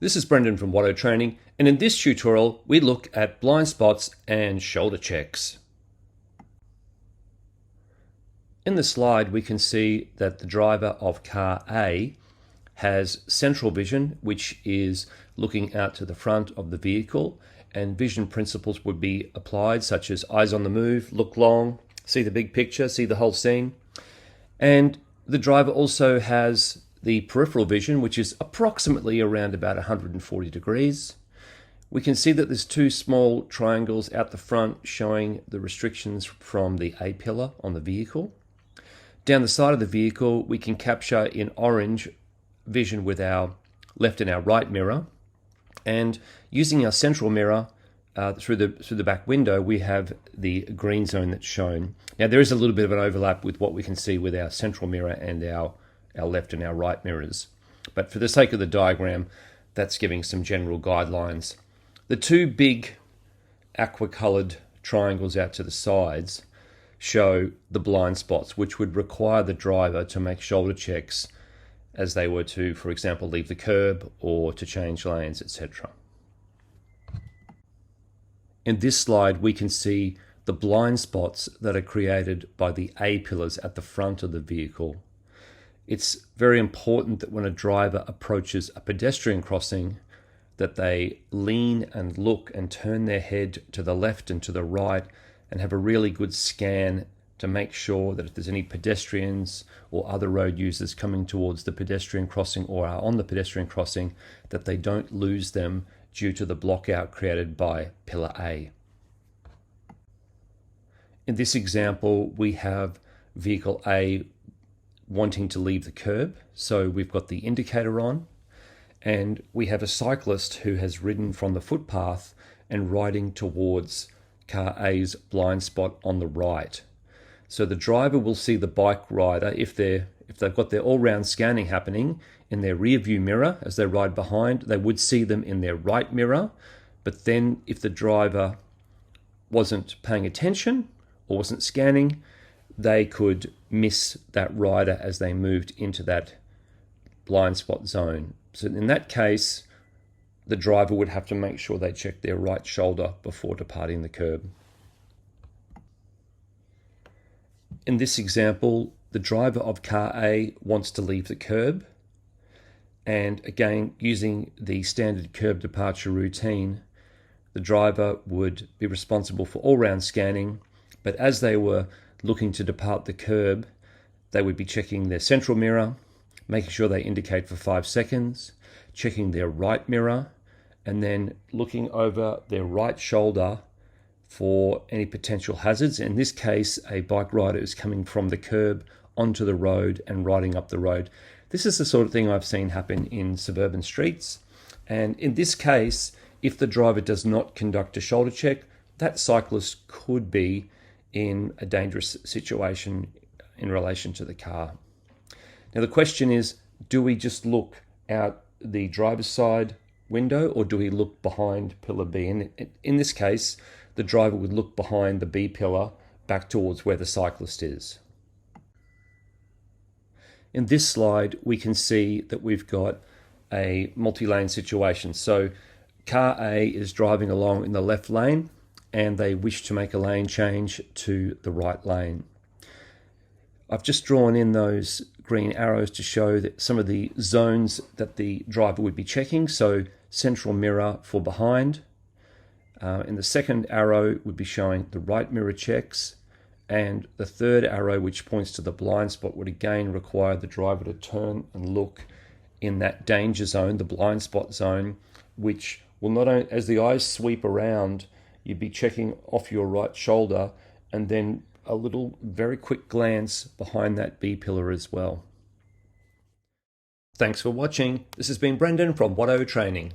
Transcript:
This is Brendan from Watto Training, and in this tutorial we look at blind spots and shoulder checks. In the slide we can see that the driver of car A has central vision, which is looking out to the front of the vehicle, and vision principles would be applied such as eyes on the move, look long, see the big picture, see the whole scene. And the driver also has the peripheral vision, which is approximately around about 140 degrees. We can see that there's two small triangles out the front showing the restrictions from the A pillar on the vehicle. Down the side of the vehicle, we can capture in orange vision with our left and our right mirror. And using our central mirror through the back window, we have the green zone that's shown. Now there is a little bit of an overlap with what we can see with our central mirror and our left and our right mirrors. But for the sake of the diagram, that's giving some general guidelines. The two big aqua-colored triangles out to the sides show the blind spots, which would require the driver to make shoulder checks as they were to, for example, leave the curb or to change lanes, etc. In this slide, we can see the blind spots that are created by the A pillars at the front of the vehicle. It's very important that when a driver approaches a pedestrian crossing, that they lean and look and turn their head to the left and to the right and have a really good scan to make sure that if there's any pedestrians or other road users coming towards the pedestrian crossing or are on the pedestrian crossing, that they don't lose them due to the blockout created by pillar A. In this example, we have vehicle A wanting to leave the curb, so we've got the indicator on, and we have a cyclist who has ridden from the footpath and riding towards car A's blind spot on the right. So the driver will see the bike rider, if they've got their all-round scanning happening, in their rear view mirror as they ride behind. They would see them in their right mirror, but then if the driver wasn't paying attention or wasn't scanning, they could miss that rider as they moved into that blind spot zone. So in that case, the driver would have to make sure they check their right shoulder before departing the curb. In this example, the driver of car A wants to leave the curb, and again, using the standard curb departure routine, the driver would be responsible for all-round scanning, but as they were looking to depart the curb, they would be checking their central mirror, making sure they indicate for 5 seconds, checking their right mirror, and then looking over their right shoulder for any potential hazards. In this case, a bike rider is coming from the curb onto the road and riding up the road. This is the sort of thing I've seen happen in suburban streets. And in this case, if the driver does not conduct a shoulder check, that cyclist could be in a dangerous situation in relation to the car. Now the question is, do we just look out the driver's side window or do we look behind pillar B? And in this case, the driver would look behind the B pillar back towards where the cyclist is. In this slide, we can see that we've got a multi-lane situation. So car A is driving along in the left lane and they wish to make a lane change to the right lane. I've just drawn in those green arrows to show that some of the zones that the driver would be checking. So central mirror for behind. And the second arrow would be showing the right mirror checks. And the third arrow, which points to the blind spot, would again require the driver to turn and look in that danger zone, the blind spot zone, which will not only, as the eyes sweep around, you'd be checking off your right shoulder and then a little very quick glance behind that B pillar as well. Thanks for watching. This has been Brendan from Watto Training.